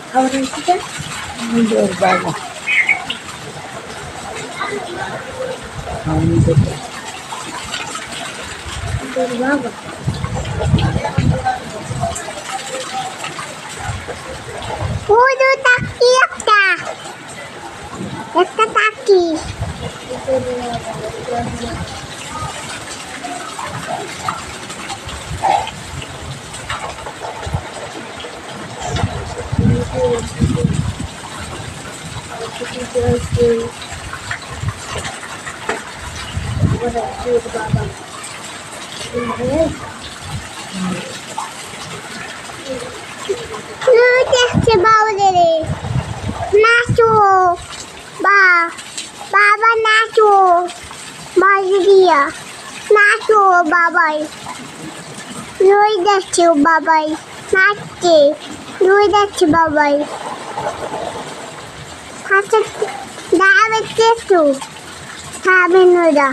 খাবার হচ্ছে নিজের বাবা তোর বাবা ওই তো টাকি একটা টাকি বাবা দেখছে বাউলে রে নাচো বাবা নাচো বাজরিয়া নাচো বাবাই রই দেখছে বাবাই নাচছে রই দেখছে বাবাই আচ্ছা দাঁড়াবে একটু খাবেন ওরা